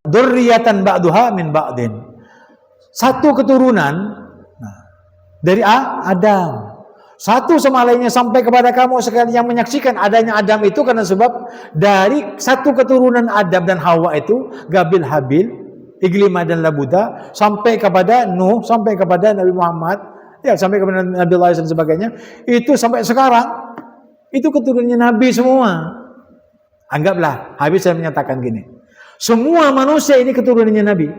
dzurriyyatan ba'duha min ba'din. Satu keturunan dari Adam. Satu sama lainnya sampai kepada kamu sekalian yang menyaksikan adanya Adam itu karena sebab dari satu keturunan Adam dan Hawa itu, Gabil Habil, Iglima dan Labuda, sampai kepada Nuh, sampai kepada Nabi Muhammad, ya sampai kepada Nabi Allah dan sebagainya, itu sampai sekarang itu keturunannya Nabi semua. Anggaplah Habib saya menyatakan gini, semua manusia ini keturunannya Nabi.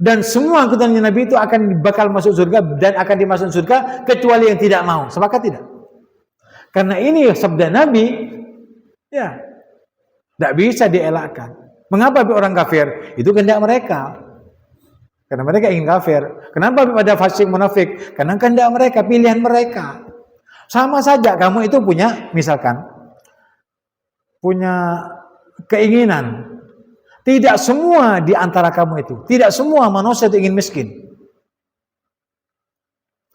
Dan semua keturunannya Nabi itu akan bakal masuk surga dan akan dimasuk surga kecuali yang tidak mau. Sepakat tidak? Karena ini sabda Nabi, ya, tidak bisa dielakkan. Mengapa orang kafir? Itu kehendak mereka. Karena mereka ingin kafir. Kenapa pada fasik munafik? Karena kehendak mereka, pilihan mereka. Sama saja kamu itu punya, misalkan, punya keinginan. Tidak semua di antara kamu itu, tidak semua manusia itu ingin miskin.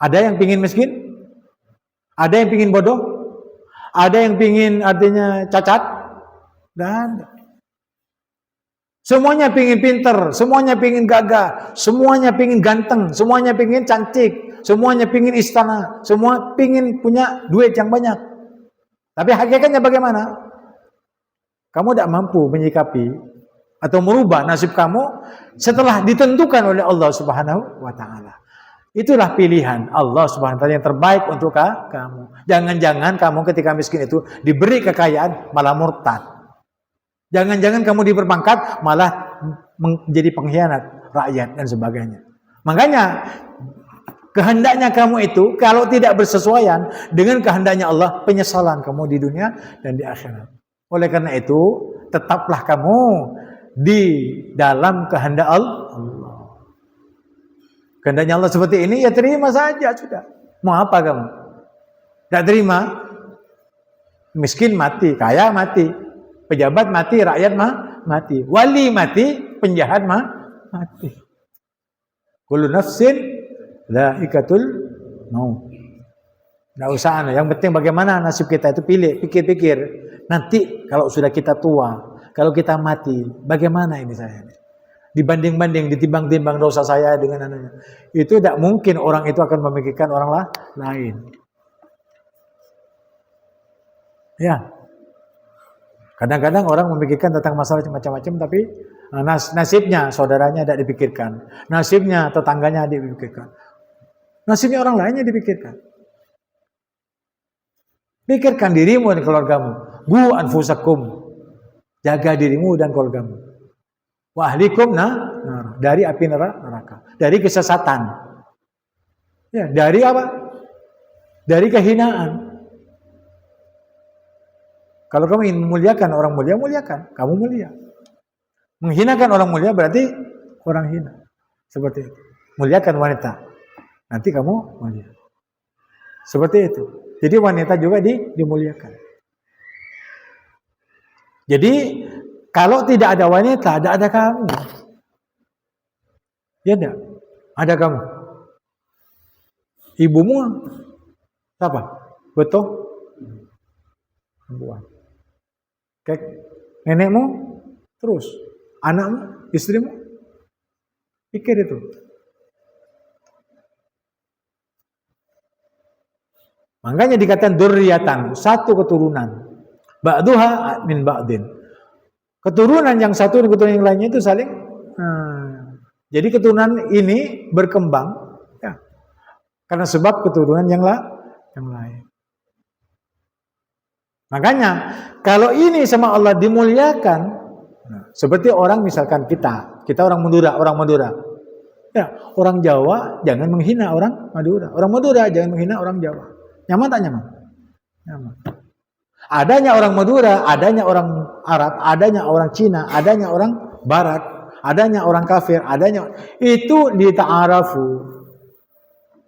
Ada yang ingin miskin, ada yang ingin bodoh, ada yang ingin artinya cacat, dan semuanya ingin pinter, semuanya ingin gagah, semuanya ingin ganteng, semuanya ingin cantik, semuanya ingin istana, semua ingin punya duit yang banyak. Tapi hakikatnya bagaimana? Kamu tidak mampu menyikapi atau merubah nasib kamu setelah ditentukan oleh Allah Subhanahu wa taala. Itulah pilihan Allah Subhanahu wa taala yang terbaik untuk kamu. Jangan-jangan kamu ketika miskin itu diberi kekayaan malah murtad. Jangan-jangan kamu diperpangkat malah menjadi pengkhianat rakyat dan sebagainya. Makanya kehendaknya kamu itu kalau tidak bersesuaian dengan kehendaknya Allah, penyesalan kamu di dunia dan di akhirat. Oleh karena itu, tetaplah kamu di dalam kehendak Allah. Kehendaknya Allah seperti ini, ya terima saja sudah. Mau apa kamu? Tidak terima, miskin mati, kaya mati, pejabat mati, rakyat mati, wali mati, penjahat mati. Kullu nafsin dha'iqatul maut. Tidak usah, yang penting bagaimana nasib kita itu pilih, pikir-pikir. Nanti kalau sudah kita tua, kalau kita mati, bagaimana ini saya? Dibanding-banding, ditimbang-timbang dosa saya dengan anaknya. Itu tidak mungkin orang itu akan memikirkan orang lain. Ya. Kadang-kadang orang memikirkan tentang masalah macam-macam, tapi nasibnya saudaranya tidak dipikirkan. Nasibnya tetangganya dipikirkan. Nasibnya orang lainnya dipikirkan. Pikirkan dirimu dan keluargamu. Gu anfusakum. Jaga dirimu dan keluargamu. Wa ahlikum dari api neraka, dari kesesatan. Ya, dari apa? Dari kehinaan. Kalau kamu ingin memuliakan orang mulia, muliakan, kamu mulia. Menghinakan orang mulia berarti orang hina. Seperti itu. Muliakan wanita, nanti kamu mulia. Seperti itu. Jadi wanita juga dimuliakan. Jadi kalau tidak ada wanita, tidak ada kamu. Ya tidak? Ada kamu. Ibumu siapa? Betul? Perempuan. Nenekmu terus. Anakmu, istrimu. Pikir itu. Makanya dikatakan dzurriyyatan, satu keturunan. Ba'duha min ba'din. Keturunan yang satu dan keturunan yang lainnya itu saling jadi keturunan ini berkembang ya, karena sebab keturunan yang lain. Makanya kalau ini sama Allah dimuliakan, seperti orang misalkan kita orang Madura. Ya, orang Jawa jangan menghina orang Madura. Orang Madura jangan menghina orang Jawa. Nyaman tak nyaman? Nyaman. Adanya orang Madura, adanya orang Arab, adanya orang Cina, adanya orang Barat, adanya orang kafir, adanya itu dita'arafu.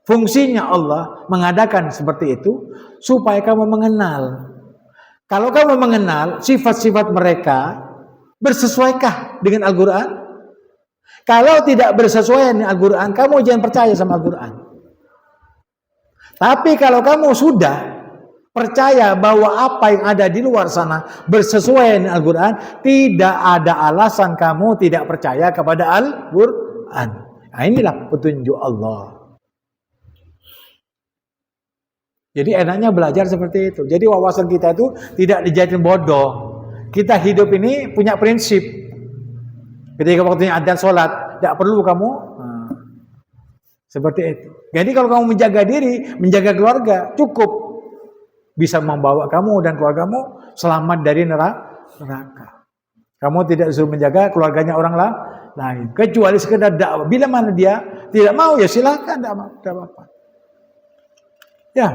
Fungsinya Allah mengadakan seperti itu supaya kamu mengenal. Kalau kamu mengenal sifat-sifat mereka, bersesuaikah dengan Al-Quran? Kalau tidak bersesuaian dengan Al-Quran, kamu jangan percaya sama Al-Quran. Tapi kalau kamu sudah percaya bahwa apa yang ada di luar sana bersesuaian dengan Al-Quran, tidak ada alasan kamu tidak percaya kepada Al-Quran. Nah, inilah petunjuk Allah. Jadi enaknya belajar seperti itu. Jadi wawasan kita itu tidak dijadikan bodoh. Kita hidup ini punya prinsip. Ketika waktunya adzan sholat, tidak perlu kamu seperti itu. Jadi kalau kamu menjaga diri, menjaga keluarga, cukup bisa membawa kamu dan keluargamu selamat dari neraka. Kamu tidak disuruh menjaga keluarganya orang lain, kecuali sekedar dakwah. Bila mana dia tidak mau, ya silakan, tidak apa-apa. Ya.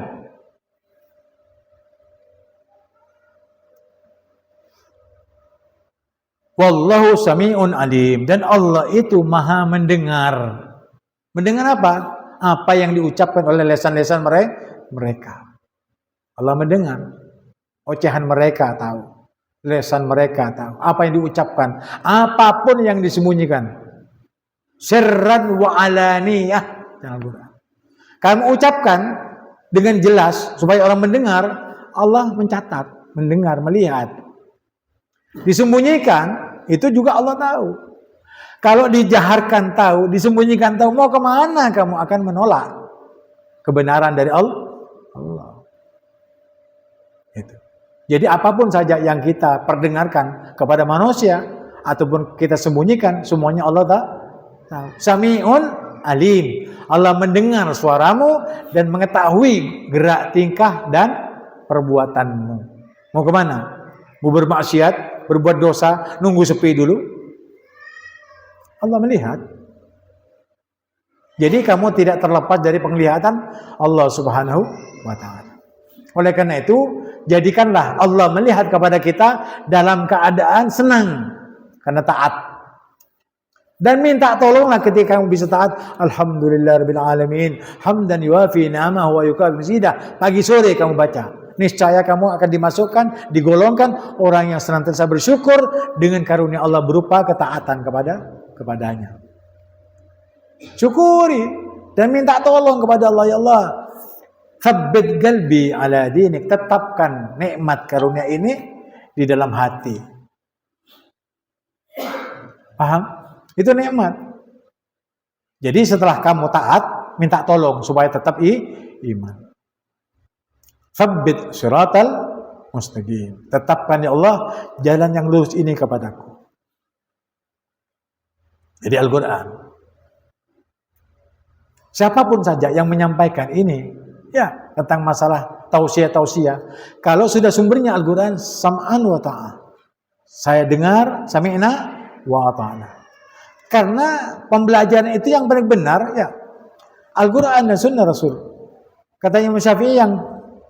Wallahu sami'un alim, dan Allah itu maha mendengar. Mendengar apa? Apa yang diucapkan oleh lesan-lesan mereka. Allah mendengar. Ocehan mereka tahu. Lesan mereka tahu. Apa yang diucapkan. Apapun yang disembunyikan. Sirran wa alaniyah. Kamu ucapkan dengan jelas supaya orang mendengar. Allah mencatat, mendengar, melihat. Disembunyikan, itu juga Allah tahu. Kalau dijaharkan tahu, disembunyikan tahu, mau kemana kamu akan menolak kebenaran dari Allah. Itu. Jadi apapun saja yang kita perdengarkan kepada manusia, ataupun kita sembunyikan, semuanya Allah tahu. Sami'un alim. Allah mendengar suaramu dan mengetahui gerak tingkah dan perbuatanmu. Mau kemana? Mau bermaksiat, berbuat dosa, nunggu sepi dulu. Allah melihat. Jadi kamu tidak terlepas dari penglihatan Allah Subhanahu wa ta'ala. Oleh karena itu, jadikanlah Allah melihat kepada kita dalam keadaan senang karena taat. Dan minta tolonglah ketika kamu bisa taat. Alhamdulillahirabbil alamin, hamdan yuwafi ni'amahu wa yukafi mazidah. Pagi sore kamu baca. Niscaya kamu akan dimasukkan, digolongkan orang yang senantiasa bersyukur dengan karunia Allah berupa ketaatan kepadanya. Syukuri dan minta tolong kepada Allah. Ya Allah, tsabbit qalbi ala dinik, tetapkan nikmat karunia ini di dalam hati. Paham? Itu nikmat. Jadi setelah kamu taat, minta tolong supaya tetap iman. Tsabbit siratal mustaqim. Tetapkan ya Allah jalan yang lurus ini kepadaku. Jadi Al-Quran. Siapapun saja yang menyampaikan ini, ya tentang masalah tausiah. Kalau sudah sumbernya Al-Quran, sam'an wa ta'ah. Saya dengar, sami'na wa ta'ana. Karena pembelajaran itu yang paling benar, ya Al-Quran dan Sunnah Rasul. Katanya Imam Syafi'i yang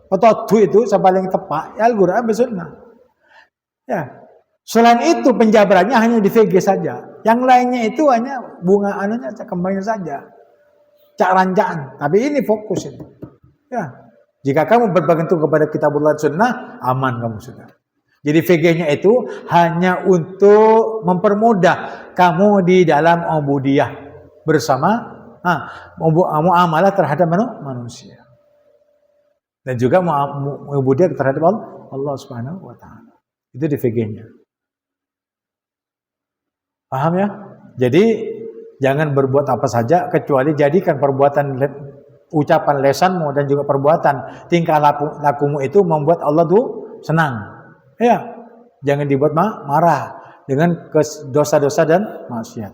ototu itu paling tepat, ya Al-Quran dan Sunnah. Ya. Selain itu penjabarannya hanya di VG saja. Yang lainnya itu hanya bunga anunya, kembangnya saja. Cak ranjaan. Tapi ini fokus ini. Ya. Jika kamu berpegang teguh kepada Kitabullah Sunnah, aman kamu sudah. Jadi VG-nya itu hanya untuk mempermudah kamu di dalam ubudiyah bersama muamalah terhadap manusia. Dan juga ubudiyah terhadap Allah Subhanahu wa ta'ala. Itu di VG-nya. Paham ya? Jadi jangan berbuat apa saja kecuali jadikan perbuatan, ucapan lesanmu dan juga perbuatan tingkah lakumu itu membuat Allah tuh senang. Ya, jangan dibuat marah dengan dosa-dosa dan maksiat.